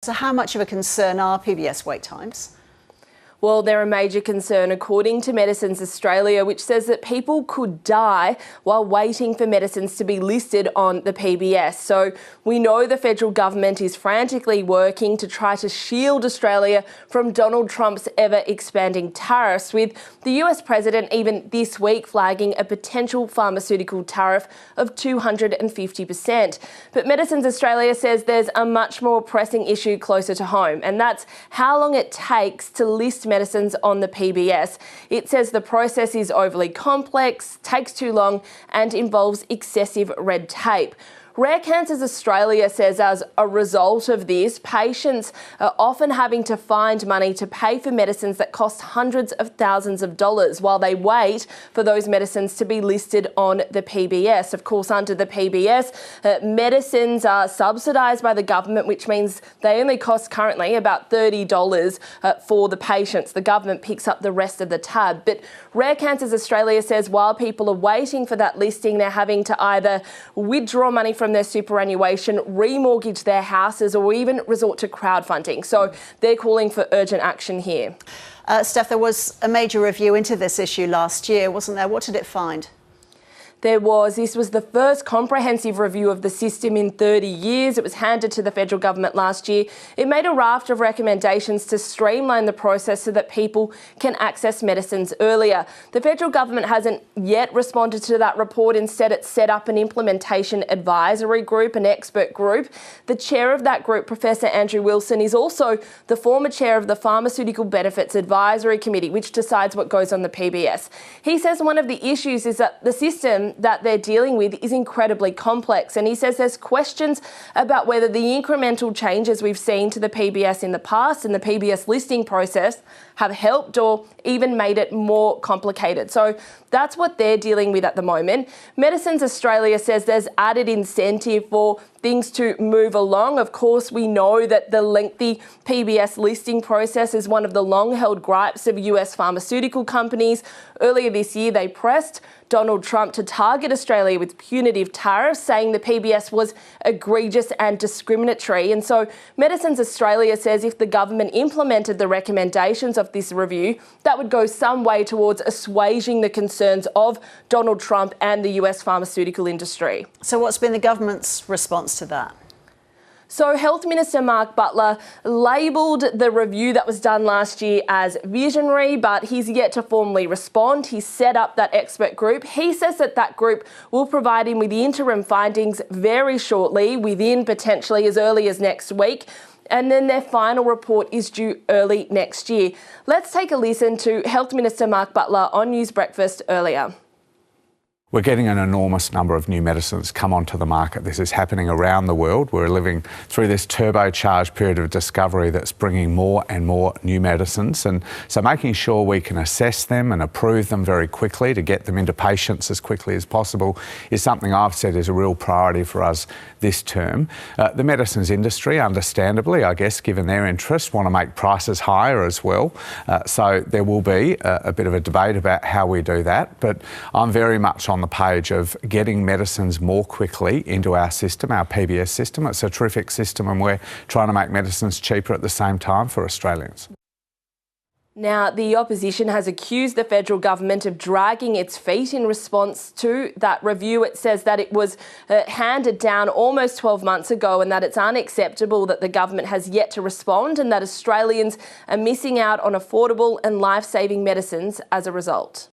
So how much of a concern are PBS wait times? Well, they're a major concern according to Medicines Australia, which says that people could die while waiting for medicines to be listed on the PBS. So we know the federal government is frantically working to try to shield Australia from Donald Trump's ever-expanding tariffs, with the US president even this week flagging a potential pharmaceutical tariff of 250%. But Medicines Australia says there's a much more pressing issue closer to home, and that's how long it takes to list medicines on the PBS. It says the process is overly complex, takes too long, and involves excessive red tape. Rare Cancers Australia says as a result of this, patients are often having to find money to pay for medicines that cost hundreds of thousands of dollars while they wait for those medicines to be listed on the PBS. Of course, under the PBS, medicines are subsidised by the government, which means they only cost currently about $30 for the patients. The government picks up the rest of the tab. But Rare Cancers Australia says while people are waiting for that listing, they're having to either withdraw money from their superannuation, remortgage their houses, or even resort to crowdfunding. So they're calling for urgent action here. Steph, there was a major review into this issue last year, wasn't there? What did it find? This was the first comprehensive review of the system in 30 years. It was handed to the federal government last year. It made a raft of recommendations to streamline the process so that people can access medicines earlier. The federal government hasn't yet responded to that report. Instead, it set up an implementation advisory group, an expert group. The chair of that group, Professor Andrew Wilson, is also the former chair of the Pharmaceutical Benefits Advisory Committee, which decides what goes on the PBS. He says one of the issues is that the system that they're dealing with is incredibly complex, and he says there's questions about whether the incremental changes we've seen to the PBS in the past and the PBS listing process have helped or even made it more complicated. So that's what they're dealing with at the moment. Medicines Australia says there's added incentive for things to move along. Of course, we know that the lengthy PBS listing process is one of the long-held gripes of US pharmaceutical companies. Earlier this year, they pressed Donald Trump to target Australia with punitive tariffs, saying the PBS was egregious and discriminatory. And so Medicines Australia says if the government implemented the recommendations of this review, that would go some way towards assuaging the concerns of Donald Trump and the US pharmaceutical industry. So what's been the government's response to that? So Health Minister Mark Butler labelled the review that was done last year as visionary, but he's yet to formally respond. He's set up that expert group. He says that that group will provide him with the interim findings very shortly, within potentially as early as next week. And then their final report is due early next year. Let's take a listen to Health Minister Mark Butler on News Breakfast earlier. We're getting an enormous number of new medicines come onto the market. This is happening around the world. We're living through this turbocharged period of discovery that's bringing more and more new medicines. And so making sure we can assess them and approve them very quickly to get them into patients as quickly as possible is something I've said is a real priority for us this term. The medicines industry, understandably, I guess, given their interest, want to make prices higher as well. So there will be a bit of a debate about how we do that. But I'm very much on the page of getting medicines more quickly into our system, our PBS system. It's a terrific system, and we're trying to make medicines cheaper at the same time for Australians. Now, the opposition has accused the federal government of dragging its feet in response to that review. It says that it was handed down almost 12 months ago and that it's unacceptable that the government has yet to respond and that Australians are missing out on affordable and life-saving medicines as a result.